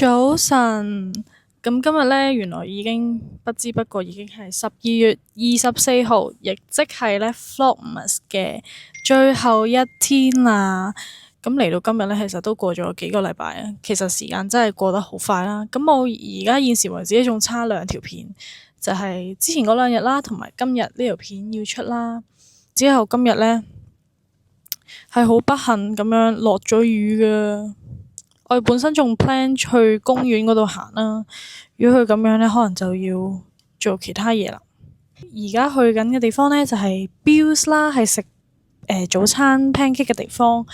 早晨，咁今日咧，原來已經不知不覺已經係12月24號，亦即係咧 Vlogmas 嘅最後一天啦。咁嚟到今日咧，其實都過咗幾個禮拜啊。其實時間真係過得好快啦。咁我而家現時為止仲差2條片，就係之前嗰2日啦，同埋今日呢條片要出啦。之後今日咧係好不幸咁樣落咗雨㗎。我哋本身仲 plan 去公園嗰度行啦，如果佢咁樣咧，可能就要做其他嘢啦。而家去緊嘅地方咧就係 Bills 啦，係食早餐 pancake 嘅地方。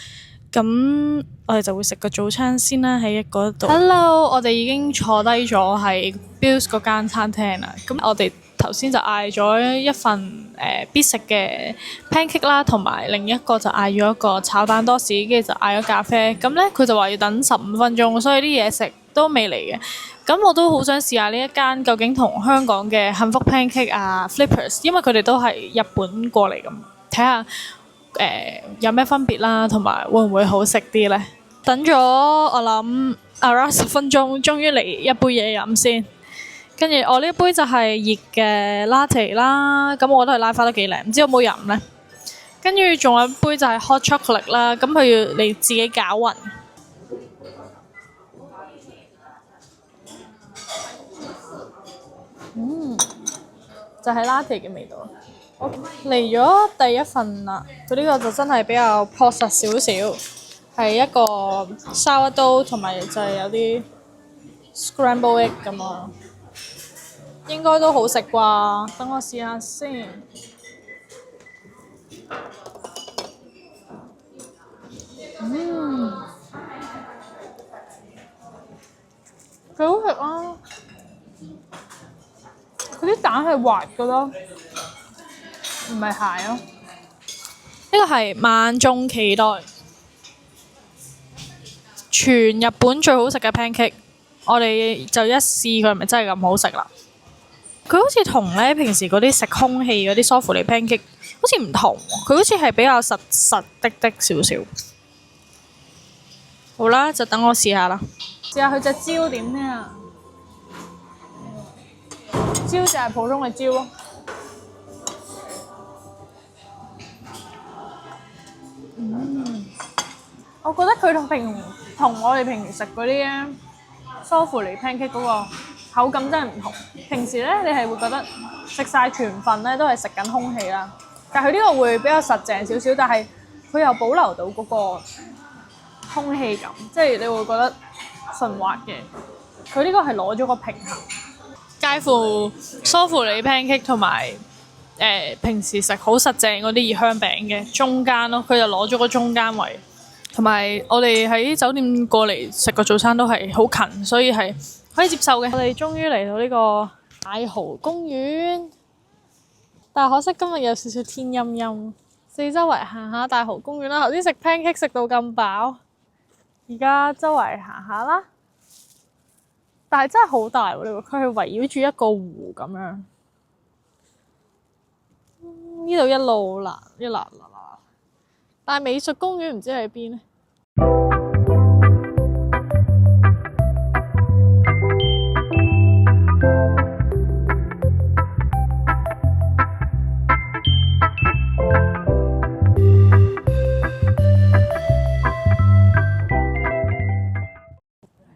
咁我哋就會食個早餐先啦，喺嗰度。Hello，我哋已經坐低咗喺 Bills 嗰間餐廳啦。咁我哋頭先就嗌咗一份必食嘅 pancake 啦，同埋另一個就嗌咗一個炒蛋多士，跟住就嗌咗咖啡。咁咧佢就話要等15分鐘，所以啲嘢食都未嚟嘅。咁我都好想試下呢一間究竟同香港嘅幸福 pancake 啊 Flippers， 因為佢哋都係日本過嚟咁，睇下有咩分別啦，同埋會唔會好食啲呢？等咗我諗 around 10分鐘，終於嚟一杯嘢飲先。跟住我呢一杯就係熱嘅 latte 啦，咁我覺得佢拉花都幾靚，唔知有冇飲呢？跟住仲有一杯就係 hot chocolate 啦，咁佢要你自己攪勻。就係 latte 嘅味道。嚟咗第一份啦，佢呢個就真係比較樸實少少，係一個沙律刀同埋就係有啲 scramble egg 咁咯，應該都好食啩。等我試下先。幾好食啊！佢啲蛋係滑㗎咯。唔係蟹咯，呢個係萬眾期待，全日本最好食嘅 pancake，我哋就一試佢係咪真係咁好食啦。佢好似同咧平時嗰啲食空氣嗰啲梳芙梨 pancake 好似唔同，佢好似係比較實實的的少少。好啦，就等我試下啦。試下佢隻蕉點咩啊？蕉就係普通嘅蕉咯。我覺得佢同我哋平時食嗰啲咧梳芙梨 pancake 嗰個口感真係唔同。平時咧你係會覺得食晒全份咧都係食緊空氣啦，但係佢呢個會比較實淨少少，但係佢又保留到嗰個空氣感，即係你會覺得順滑嘅。佢呢個係攞咗個平衡，介乎梳芙梨 pancake 同埋平時食好實淨嗰啲熱香餅嘅中間咯，佢就攞咗個中間位。同埋我哋喺酒店過嚟食個早餐都係好近，所以係可以接受嘅。我哋終於嚟到呢個大蠔公園，但係可惜今日有少少天陰陰。四周圍行下大蠔公園啦，頭先食 pancake 食到咁飽，而家周圍行下啦。但係真係好大喎，呢個佢係圍繞住一個湖咁樣。呢度一路啦，但係美術公園唔知喺邊呢？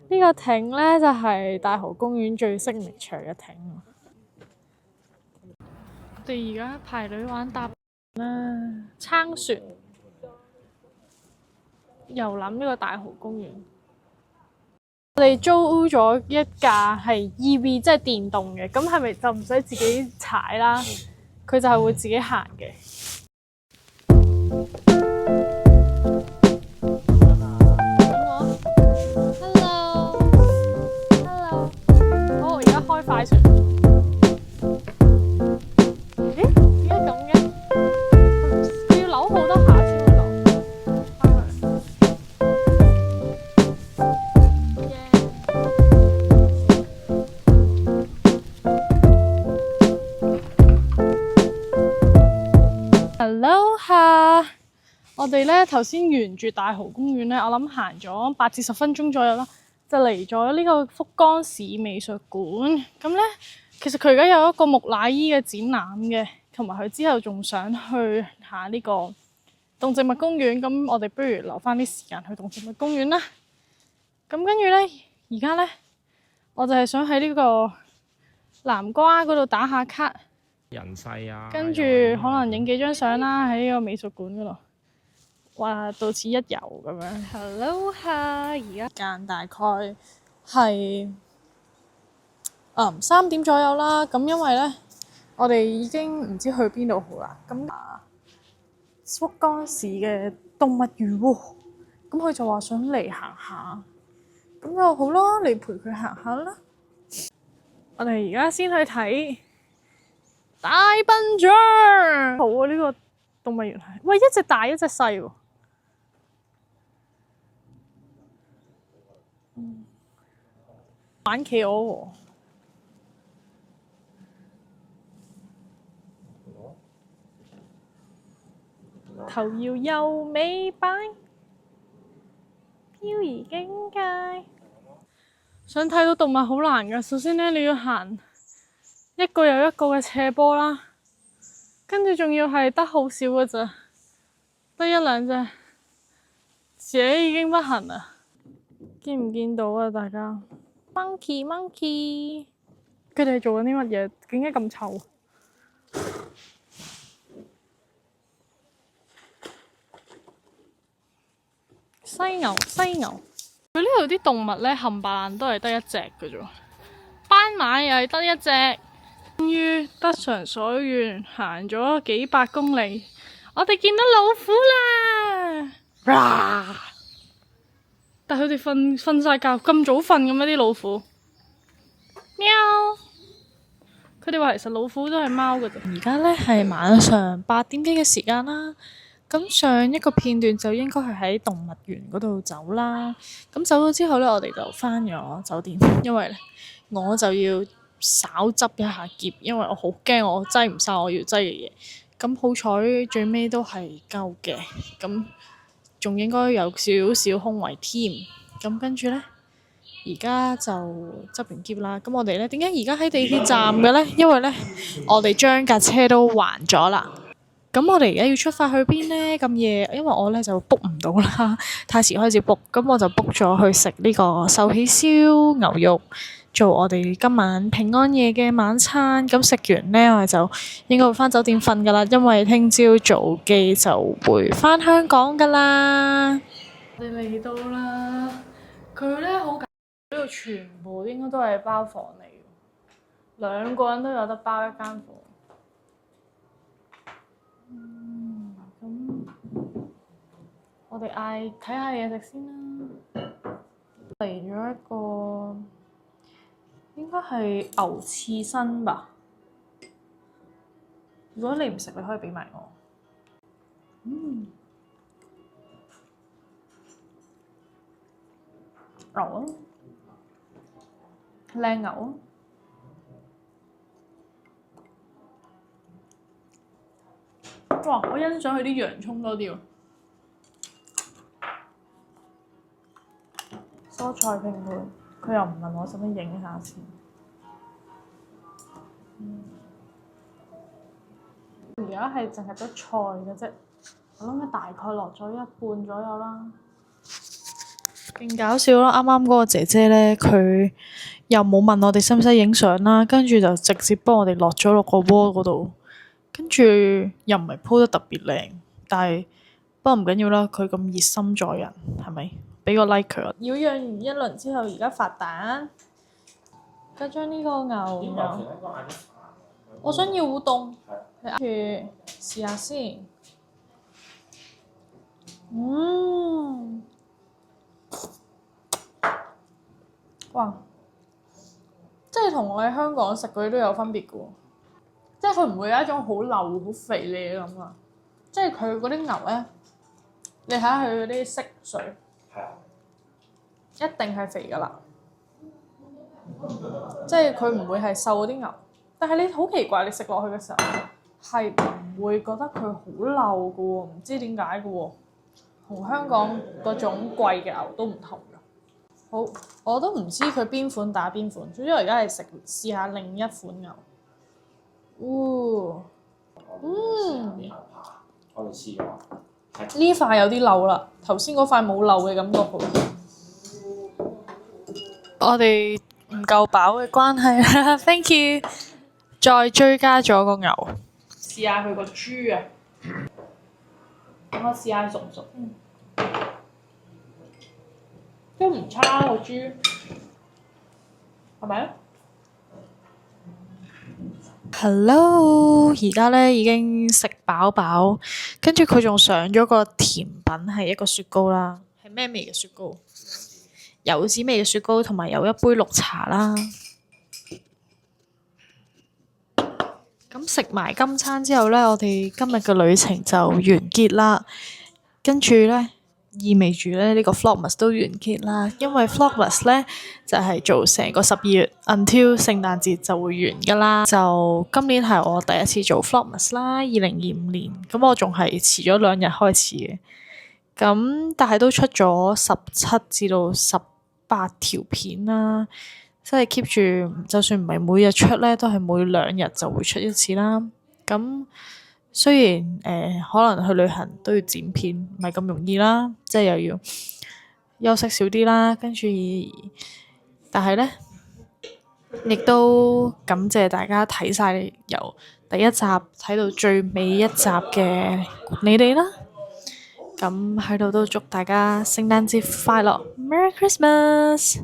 呢個艇呢，就係大蠔公園最signature嘅艇。我哋而家排隊玩搭撐船遊覽呢個大蠔公園。我哋租咗一架係 EV， 即係電動嘅，咁係咪就唔使自己踩啦？佢就係會自己行嘅。Hello， 好，而家開快船。我哋咧頭先沿住大蠔公園咧，我諗行咗8至10分鐘左右啦。就嚟咗呢個福岡市美術館。咁咧，其實佢而家有一個木乃伊嘅展覽嘅，同埋佢之後仲想去下呢個動植物公園。咁我哋不如留翻啲時間去動植物公園啦。咁跟住咧，而家咧，我就係想喺呢個南瓜嗰度打下卡，人世啊，跟住可能影幾張相啦，喺呢個美術館嗰度。哇，到此一遊咁樣。Hello 下，而家間大概係3點左右啦。咁因為咧，我哋已經唔知去邊度好啦。咁福岡市嘅動物園喎，咁佢就話想嚟行下，咁就好啦，嚟陪佢行下啦。我哋而家先去睇大笨象，好啊！呢個動物園係，喂，一隻大一隻細喎。玩企鵝喎，頭搖又尾擺，飄移境界。想睇到動物好難㗎，首先咧你要行一個又一個嘅斜坡啦，跟住仲要係得好少㗎咋，得一兩隻，自己已經不行啦。見唔見到啊？大家 monkey， 佢哋做緊啲乜嘢？點解咁臭？犀牛，佢呢度啲動物咧冚唪唥都係得一隻嘅啫，斑馬又係得一隻。終於得償所願，行咗幾百公里，我哋見到老虎啦！但係佢哋瞓晒覺，咁早瞓嘅咩啲老虎？喵！佢哋話其實老虎都係貓嘅啫。而家咧係晚上8點幾嘅時間啦。咁上一個片段就應該係喺動物園嗰度走啦。咁走咗之後咧，我哋就返咗酒店，因為咧我就要稍執一下喼，因為我好驚我擠唔晒我要擠嘅嘢。咁好彩最尾都係夠嘅，咁仲應該有少少空位添。咁跟住咧，而家就執完喼啦。咁我哋咧點解而家喺地鐵站嘅咧？因為咧我哋將架車都還咗啦。咁我哋而家要出發去邊呢？咁夜，因為我咧就 book 唔到啦，太遲開始 book，咁我就 book 咗去食呢個壽喜燒牛肉，做我哋今晚平安夜嘅晚餐。咁食完呢，我哋就應該會返酒店瞓噶啦，因為聽朝早機就會返香港噶啦。我哋嚟到啦，佢咧好緊，呢度全部應該都係包房嚟，2個人都有得包一間房。咁我哋睇下嘢食先啦。嚟咗一個應該係牛刺身吧。如果你唔食，你可以俾埋我。牛啊，靚牛啊！哇！我欣賞佢啲洋葱多啲喎。蔬菜拼配，佢又唔問我使唔使影下先。而家係淨係得菜嘅啫，我諗佢大概落咗1半左右啦。勁搞笑啦！啱啱嗰個姐姐咧，佢又冇問我哋使唔使影相啦，跟住就直接幫我哋落咗落個鍋嗰度。跟住又唔係鋪得特別靚，但係不過唔緊要啦，佢咁熱心助人，係咪？俾個 like 佢。擾攘完一輪之後，而家發蛋，而家將呢個牛肉，我想要烏冬，你跟住試下先。哇！即係同我喺香港食嗰啲都有分別嘅喎。即係佢唔會有一種好流好肥膩嘅咁啊！即係佢嗰啲牛咧，你睇下佢嗰啲色水，一定係肥噶啦。即係佢唔會係瘦嗰啲牛，但係你好奇怪，你食落去嘅時候係唔會覺得佢好流嘅喎，唔知點解嘅喎，同香港嗰種貴嘅牛都唔同嘅。好，我都唔知佢邊款打邊款，總之我而家係試下另一款牛。我哋試咗。呢塊有啲漏啦，頭先嗰塊冇漏嘅感覺好。我哋唔夠飽嘅關係啦，thank you。再追加咗個牛，試下佢個豬啊！等我試下熟唔熟。都唔差個豬，係咪啊？Hello，而家咧已經食飽飽，跟住佢仲上咗個甜品，係一個雪糕啦。係咩味嘅雪糕？柚子味嘅雪糕，同埋有一杯綠茶啦。咁食埋今餐之後咧，我哋今日嘅旅程就完結啦。跟住咧，意味住咧呢個 Vlogmas 都完結啦，因為 Vlogmas 咧就係做成個12月 until 聖誕節就會完噶啦。就今年係我第一次做 Vlogmas 啦，2025年。咁我仲係遲咗2日開始嘅。咁但係都出咗17至到18條片啦，即係 keep 住，就算唔係每日出咧，都係每2日就會出一次啦。咁雖然可能去旅行都要剪片，唔係咁容易啦，即係又要休息少啲啦，跟住但係咧，亦都感謝大家睇晒由第一集睇到最尾一集嘅你哋啦。咁喺度都祝大家聖誕節快樂，Merry Christmas！